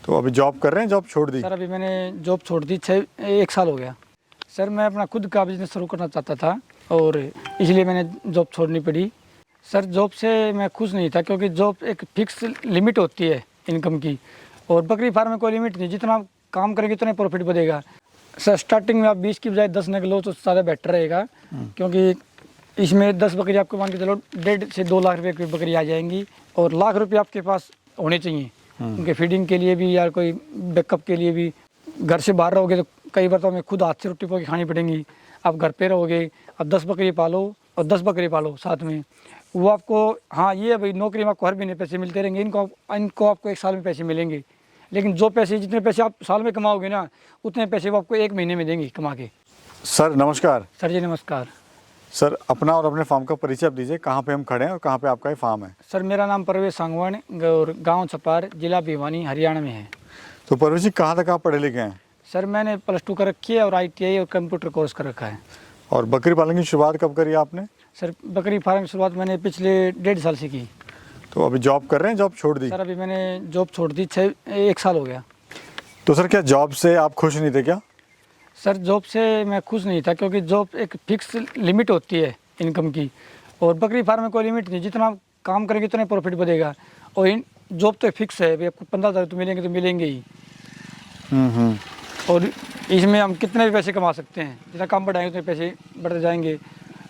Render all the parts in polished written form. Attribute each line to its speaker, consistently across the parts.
Speaker 1: तो अभी जॉब कर रहे हैं, जॉब छोड़ दी?
Speaker 2: सर अभी मैंने जॉब छोड़ दी, 1 साल हो गया। सर मैं अपना खुद का बिजनेस शुरू करना चाहता था और इसलिए मैंने जॉब छोड़नी पड़ी। सर जॉब से मैं खुश नहीं था क्योंकि जॉब एक फिक्स लिमिट होती है इनकम की, और बकरी फार्म में कोई लिमिट नहीं, जितना आप काम करेंगे उतना प्रॉफिट बढ़ेगा। सर स्टार्टिंग में आप 20 की बजाय 10 नग लो तो ज़्यादा बेटर रहेगा, क्योंकि इसमें 10 बकरी आपको मान के चलो 1.5 से 2 लाख रुपए की बकरी आ जाएंगी, और लाख रुपये आपके पास होने चाहिए उनके फीडिंग के लिए भी या कोई बैकअप के लिए भी। घर से बाहर रहोगे तो कई बार तो हमें खुद हाथ से रोटी पका के खानी पड़ेगी। आप घर पे रहोगे, अब 10 बकरी पालो और 10 बकरी पालो साथ में, वो आपको, हाँ ये भाई नौकरी में आपको हर महीने पैसे मिलते रहेंगे, इनको आपको 1 साल में पैसे मिलेंगे, लेकिन जो पैसे जितने पैसे आप साल में कमाओगे ना उतने पैसे वो आपको 1 महीने में देंगे कमा के।
Speaker 1: सर नमस्कार।
Speaker 2: सर जी नमस्कार।
Speaker 1: सर अपना और अपने फार्म का परिचय आप दीजिए, कहाँ पे हम खड़े हैं और कहाँ पे आपका ये फार्म है?
Speaker 2: सर मेरा नाम परवेश सांगवान और गांव छपार, जिला भिवानी, हरियाणा में है।
Speaker 1: तो परवेश जी कहाँ तक आप पढ़े लिखे हैं?
Speaker 2: सर मैंने +2 कर रखी है और ITI और कंप्यूटर कोर्स कर रखा है।
Speaker 1: और बकरी पालन की शुरुआत कब करी आपने?
Speaker 2: सर बकरी फार्म की शुरुआत मैंने पिछले 1.5 साल से की।
Speaker 1: तो अभी जॉब कर रहे हैं, जॉब छोड़ दी?
Speaker 2: सर अभी मैंने जॉब छोड़ दी, 1 साल हो गया।
Speaker 1: तो सर क्या जॉब से आप खुश नहीं थे क्या?
Speaker 2: सर जॉब से मैं खुश नहीं था क्योंकि जॉब एक फिक्स लिमिट होती है इनकम की, और बकरी फार्म में कोई लिमिट नहीं, जितना आप काम करेंगे उतना प्रॉफिट बढ़ेगा। और इन जॉब तो फिक्स है भाई, आपको 15,000 तो मिलेंगे ही। और इसमें हम कितने भी पैसे कमा सकते हैं, जितना काम बढ़ाएंगे उतने पैसे बढ़ते जाएंगे।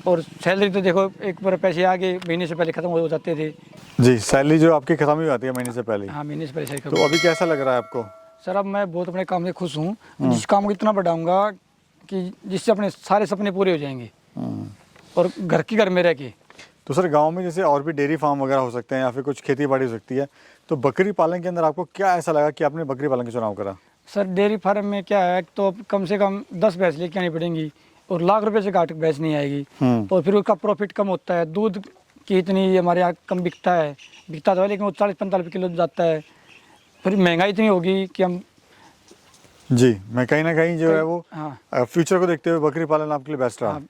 Speaker 2: और सैलरी तो देखो एक बार पैसे आगे महीने से पहले ख़त्म हो जाते थे।
Speaker 1: जी, सैलरी जो आपकी खत्म ही आती है महीने से पहले?
Speaker 2: हाँ महीने से पहले सैलरी।
Speaker 1: तो अभी कैसा लग रहा है आपको?
Speaker 2: सर अब मैं बहुत अपने काम से खुश हूँ, जिस काम को इतना बढ़ाऊँगा कि जिससे अपने सारे सपने पूरे हो जाएंगे और घर में रह के।
Speaker 1: तो सर गांव में जैसे और भी डेयरी फार्म वगैरह हो सकते हैं या फिर कुछ खेती बाड़ी हो सकती है, तो बकरी पालन के अंदर आपको क्या ऐसा लगा कि आपने बकरी पालन का चुनाव करा?
Speaker 2: सर डेयरी फार्म में क्या है, तो कम से कम 10 भैंस लेके आनी पड़ेंगी और लाख रुपए से घाट भैंस नहीं आएगी, और फिर उसका प्रॉफिट कम होता है। दूध की इतनी हमारे यहाँ कम बिकता तो है, लेकिन वो 40-45 रुपये किलो जाता है। फिर महंगाई इतनी होगी कि हम
Speaker 1: जी, मैं कहीं ना कहीं जो है वो
Speaker 2: हाँ
Speaker 1: फ्यूचर को देखते हुए बकरी पालन आपके लिए बेस्ट रहा।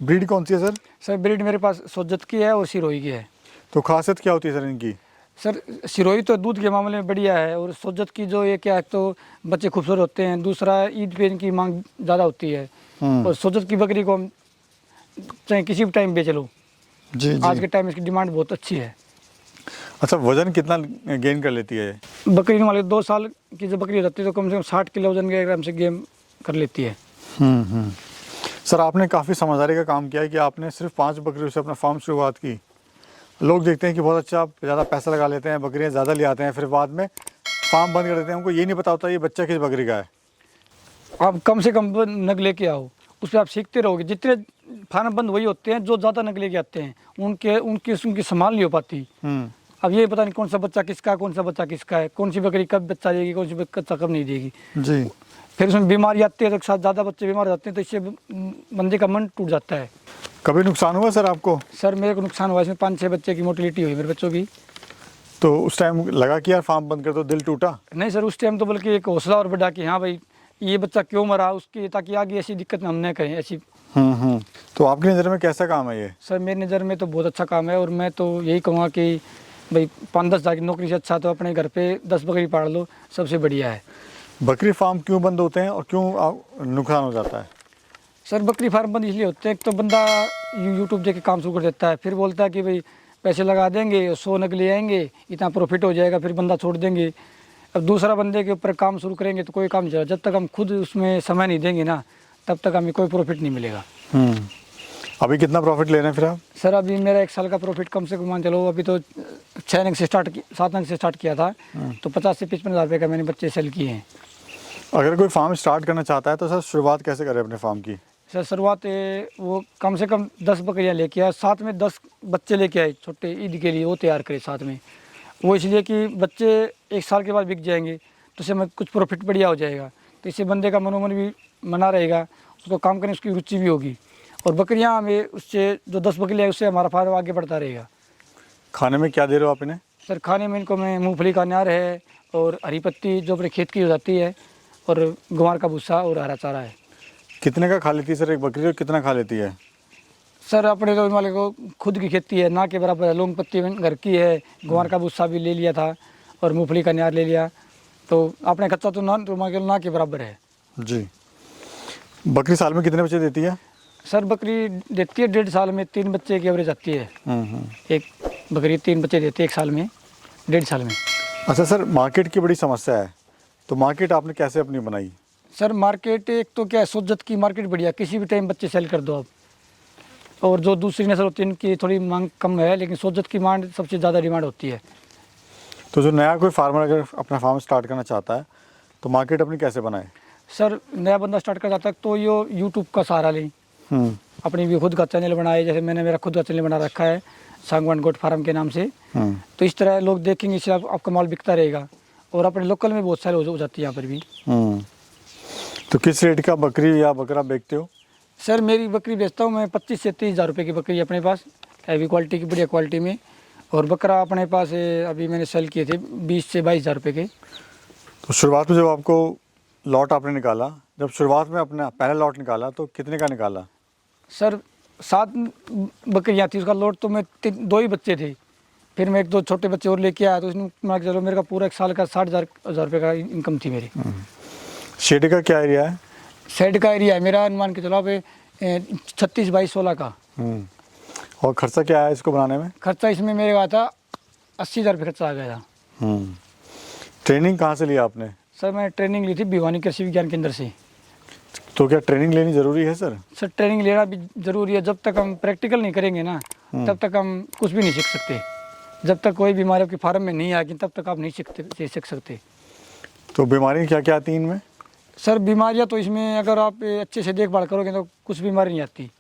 Speaker 1: ब्रीड कौन सी है सर?
Speaker 2: सर ब्रीड मेरे पास सोजत की है और सिरोही की है।
Speaker 1: तो खासियत क्या होती है सर इनकी?
Speaker 2: सर सिरोही तो दूध के मामले में बढ़िया है, और सोजत की जो ये क्या है, तो बच्चे खूबसूरत होते हैं, दूसरा ईद पे इनकी मांग ज़्यादा होती है। और सोजत की बकरी को हम चाहे किसी भी टाइम बेच लो,
Speaker 1: जी
Speaker 2: आज के टाइम इसकी डिमांड बहुत अच्छी है।
Speaker 1: अच्छा, वजन कितना गेन कर लेती है ये?
Speaker 2: बकरी मान लो 2 साल की जो बकरी रहती है तो कम से कम 60 किलो वजन के आराम से गेन कर लेती है।
Speaker 1: सर आपने काफ़ी समझदारी का काम किया है कि आपने सिर्फ 5 बकरियों से अपना फार्म शुरुआत की। लोग देखते हैं कि बहुत अच्छा, आप ज़्यादा पैसा लगा लेते हैं, बकरियाँ ज़्यादा ले आते हैं, फिर बाद में फार्म बंद कर देते हैं। उनको ये नहीं पता होता ये बच्चा किस बकरी का है।
Speaker 2: आप कम से कम नग लेके आओ, उस पर आप सीखते रहोगे। जितने फार्म बंद वही होते हैं जो ज़्यादा नग लेके आते हैं, उनकी संभाल नहीं हो पाती। अब ये पता नहीं कौन सा बच्चा किसका है, कौन सा बच्चा किसका है, कौन सी बकरी कब बच्चा देगी, कौन सी बच्चा कब नहीं देगी।
Speaker 1: जी,
Speaker 2: फिर उसमें बीमारी आती है तो साथ ज़्यादा बच्चे बीमार हो जाते हैं, तो इससे बंदे का मन टूट जाता है।
Speaker 1: कभी नुकसान हुआ सर आपको?
Speaker 2: सर मेरे को नुकसान हुआ, इसमें 5-6 बच्चे की मोटिलिटी हुई मेरे बच्चों की।
Speaker 1: तो उस टाइम लगा कि यार फार्म बंद कर दो, दिल टूटा?
Speaker 2: नहीं सर, उस टाइम तो बल्कि एक हौसला और बढ़ा कि हाँ भाई ये बच्चा क्यों मरा उसकी, ताकि आगे ऐसी दिक्कत हम न करें ऐसी।
Speaker 1: तो आपकी नज़र में कैसा काम है ये?
Speaker 2: सर मेरी नज़र में तो बहुत अच्छा काम है, और मैं तो यही कहूँगा कि भाई 5-10 हज़ार की नौकरी से अच्छा तो अपने घर पे 10 बकरी पाल लो, सबसे बढ़िया है।
Speaker 1: बकरी फार्म क्यों बंद होते हैं और क्यों नुकसान हो जाता है?
Speaker 2: सर बकरी फार्म बंद इसलिए होते हैं, एक तो बंदा यूट्यूब देख के काम शुरू कर देता है, फिर बोलता है कि भाई पैसे लगा देंगे 100 नग ले आएंगे, इतना प्रॉफिट हो जाएगा, फिर बंदा छोड़ देंगे। अब दूसरा बंदे के ऊपर काम शुरू करेंगे तो कोई काम नहीं चलेगा। जब तक हम खुद उसमें समय नहीं देंगे ना, तब तक हमें कोई प्रॉफिट नहीं मिलेगा।
Speaker 1: अभी कितना प्रॉफिट ले रहे हैं फिर आप?
Speaker 2: सर अभी मेरा 1 साल का प्रॉफिट कम से कम मान चलो, अभी तो 7 नग से स्टार्ट किया था, तो 50 से 55 हज़ार रुपये का मैंने बच्चे सेल किए हैं।
Speaker 1: अगर कोई फार्म स्टार्ट करना चाहता है तो सर शुरुआत कैसे करें अपने फार्म की?
Speaker 2: सर शुरुआत वो कम से कम 10 बकरियाँ लेके आए, साथ में 10 बच्चे लेके आए छोटे ईद के लिए, वो तैयार करे साथ में। वो इसलिए कि बच्चे 1 साल के बाद बिक जाएंगे तो उससे कुछ प्रॉफिट बढ़िया हो जाएगा, तो इससे बंदे का मनोमन भी बना रहेगा, उसको काम करने उसकी रुचि भी होगी, और बकरियाँ हमें उससे जो 10 बकरियाँ उससे हमारा फार्म आगे बढ़ता रहेगा।
Speaker 1: खाने में क्या दे रहे हो आप इन्हें?
Speaker 2: सर खाने में इनको मैं मूंगफली का अनार है और हरी पत्ती जो अपने खेत की हो जाती है, और ग्वार का भूसा और हरा चारा है।
Speaker 1: कितने का खा लेती है सर एक बकरी और कितना खा लेती है?
Speaker 2: सर अपने तो वाले को खुद की खेती है ना के बराबर है, लौंग पत्ती घर की है, ग्वार का भूसा भी ले लिया था और मूंगफली का अनार ले लिया, तो अपने खर्चा तो ना के बराबर है।
Speaker 1: जी। बकरी साल में कितने बच्चे देती है?
Speaker 2: सर बकरी देती है 1.5 साल में 3 बच्चे की एवरेज आती है। एक बकरी 3 बच्चे देती है 1 साल में, 1.5 साल में।
Speaker 1: अच्छा सर, मार्केट की बड़ी समस्या है, तो मार्केट आपने कैसे अपनी बनाई?
Speaker 2: सर मार्केट एक तो क्या है, सोजत की मार्केट बढ़िया, किसी भी टाइम बच्चे सेल कर दो आप। और जो दूसरी नस्ल होती है इनकी थोड़ी मांग कम है, लेकिन सोजत की मांग सबसे ज़्यादा डिमांड होती है।
Speaker 1: तो जो नया कोई फार्मर अगर अपना फार्म स्टार्ट करना चाहता है तो मार्केट अपनी कैसे बनाए?
Speaker 2: सर नया बंदा स्टार्ट कर जाता है तो यो यूट्यूब का सहारा लें, अपनी भी खुद का चैनल बनाए। जैसे मैंने मेरा खुद का चैनल बना रखा है सांगवान गोट फार्म के नाम से। तो इस तरह लोग देखेंगे, इससे आपका माल बिकता रहेगा। और अपने लोकल में बहुत सारे हो जाती है यहाँ पर भी।
Speaker 1: तो किस रेट का बकरी या बकरा बेचते हो?
Speaker 2: सर मेरी बकरी बेचता हूँ मैं 25 से 30 हज़ार रुपये की बकरी अपने पास, हैवी क्वालिटी की, बढ़िया क्वालिटी में। और बकरा अपने पास अभी मैंने सेल किए थे 20 से 22 हज़ार रुपये के।
Speaker 1: तो शुरुआत में जब आपको लॉट आपने निकाला, जब शुरुआत में अपना पहला लॉट निकाला तो कितने का निकाला?
Speaker 2: सर 7 बकरियाँ थी, उसका लॉट तो मैं 2 ही बच्चे थे। फिर मैं 1-2 छोटे बच्चे और लेके आया, तो उसमें मान के चलो मेरे का पूरा 1 साल का 60,000 रुपये का इनकम थी मेरी।
Speaker 1: शेड का क्या एरिया है?
Speaker 2: शेड का एरिया है मेरा मान के चलो आप 36 बाई 16 का।
Speaker 1: और खर्चा क्या है इसको बनाने में?
Speaker 2: खर्चा इसमें मेरे का था 80,000 रुपये खर्चा आ गया था।
Speaker 1: ट्रेनिंग कहाँ से लिया आपने?
Speaker 2: सर मैंने ट्रेनिंग ली थी भिवानी कृषि विज्ञान केंद्र से।
Speaker 1: तो क्या ट्रेनिंग लेनी ज़रूरी है सर?
Speaker 2: सर ट्रेनिंग लेना भी ज़रूरी है। जब तक हम प्रैक्टिकल नहीं करेंगे ना तब तक हम कुछ भी नहीं सीख सकते। जब तक कोई बीमारी आपके फार्म में नहीं आएगी तब तक आप नहीं सीख सकते।
Speaker 1: तो बीमारी क्या क्या आती हैं इनमें?
Speaker 2: सर बीमारियां तो इसमें अगर आप अच्छे से देखभाल करोगे तो कुछ बीमारी नहीं आती।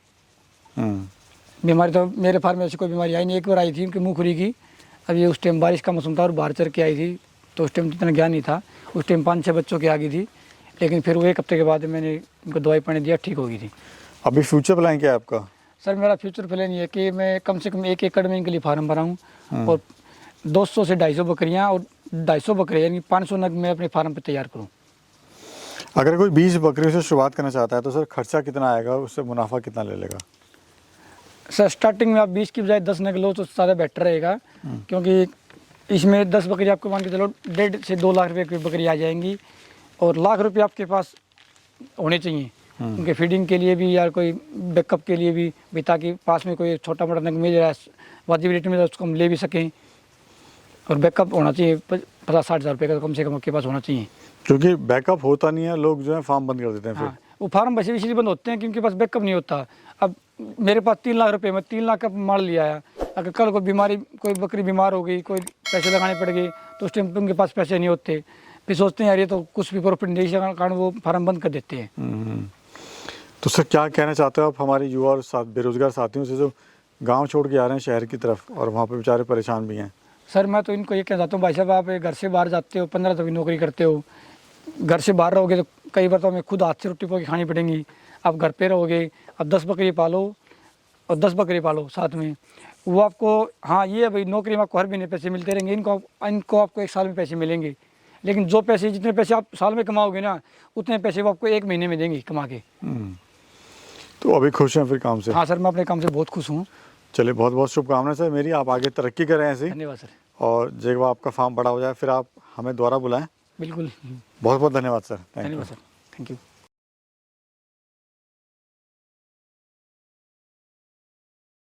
Speaker 2: बीमारी तो मेरे फार्म में ऐसी कोई बीमारी आई नहीं। एक बार आई थी उनकी मुँह खुरी की, अभी उस टाइम बारिश का मौसम था और बाहर चढ़ के आई थी, तो उस टाइम इतना ज्ञान नहीं था। उस टाइम 5-6 बच्चों की आ गई थी, लेकिन फिर वो 1 हफ्ते के बाद मैंने उनको दवाई पानी दिया, ठीक हो गई थी।
Speaker 1: अभी फ्यूचर प्लान क्या है आपका?
Speaker 2: सर मेरा फ्यूचर प्लान ये है कि मैं कम से कम 1 एकड़ में इनके लिए फार्म बनाऊँ और 200 से 250 बकरियाँ और 250 बकरे यानी 500 नग मैं अपने फार्म पर तैयार करूँ।
Speaker 1: अगर कोई 20 बकरियों से शुरुआत करना चाहता है तो सर खर्चा कितना आएगा, उससे मुनाफा कितना ले लेगा?
Speaker 2: सर स्टार्टिंग में आप 20 की बजाय 10 नग लो तो ज़्यादा बेटर रहेगा, क्योंकि इसमें 10 बकरी आपको मान के चलो 1.5 से 2 लाख रुपये की बकरी आ जाएंगी। और लाख रुपये आपके पास होने चाहिए उनके फीडिंग के लिए भी या कोई बैकअप के लिए भी, ताकि पास में कोई छोटा मोटा नग मिल जाए वाजिब रेट में तो उसको हम ले भी सकें। और बैकअप होना चाहिए 50-60 हज़ार रुपये का तो कम से कम आपके पास होना चाहिए,
Speaker 1: क्योंकि बैकअप होता नहीं है, लोग जो है फार्म बंद कर देते हैं।
Speaker 2: हाँ वो फार्म वैसे इसलिए बंद होते हैं क्योंकि उनके पास बैकअप नहीं होता। अब मेरे पास 3 लाख रुपए, मैं 3 लाख का माल लिया है। अगर कल कोई बीमारी, कोई बकरी बीमार हो गई, कोई पैसे लगाने पड़ गए तो उस टाइम पे उनके पास पैसे नहीं होते, फिर सोचते हैं यार ये तो कुछ भी प्रॉफिट नहीं है, कारण वो फार्म बंद कर देते हैं।
Speaker 1: तो सर क्या कहना चाहते हो आप हमारे युवा और बेरोजगार साथियों से जो गाँव छोड़ के आ रहे हैं शहर की तरफ और वहाँ पर बेचारे परेशान भी हैं?
Speaker 2: सर मैं तो इनको ये कहना चाहता हूँ, भाई साहब आप घर से बाहर जाते हो, 15 तक की नौकरी करते हो, घर से बाहर रहोगे तो कई बार तो हमें खुद हाथ से रोटी पका के खानी पड़ेंगी। आप घर पे रहोगे, अब 10 बकरी पालो और 10 बकरी पालो साथ में, वो आपको, हाँ ये है भाई नौकरी में आपको हर महीने पैसे मिलते रहेंगे, इनको आपको 1 साल में पैसे मिलेंगे। लेकिन जो पैसे, जितने पैसे आप साल में कमाओगे ना उतने पैसे वो आपको 1 महीने में देंगे कमा के।
Speaker 1: तो अभी खुश हैं फिर काम से?
Speaker 2: हाँ सर मैं अपने काम से बहुत खुश हूँ।
Speaker 1: चलिए बहुत बहुत शुभकामनाएं सर मेरी, आप आगे तरक्की करें ऐसे।
Speaker 2: धन्यवाद सर।
Speaker 1: और जब आपका फार्म बड़ा हो जाए फिर आप हमें दोबारा बुलाएं।
Speaker 2: बिल्कुल।
Speaker 1: बहुत बहुत धन्यवाद सर।
Speaker 2: धन्यवाद सर, थैंक यू।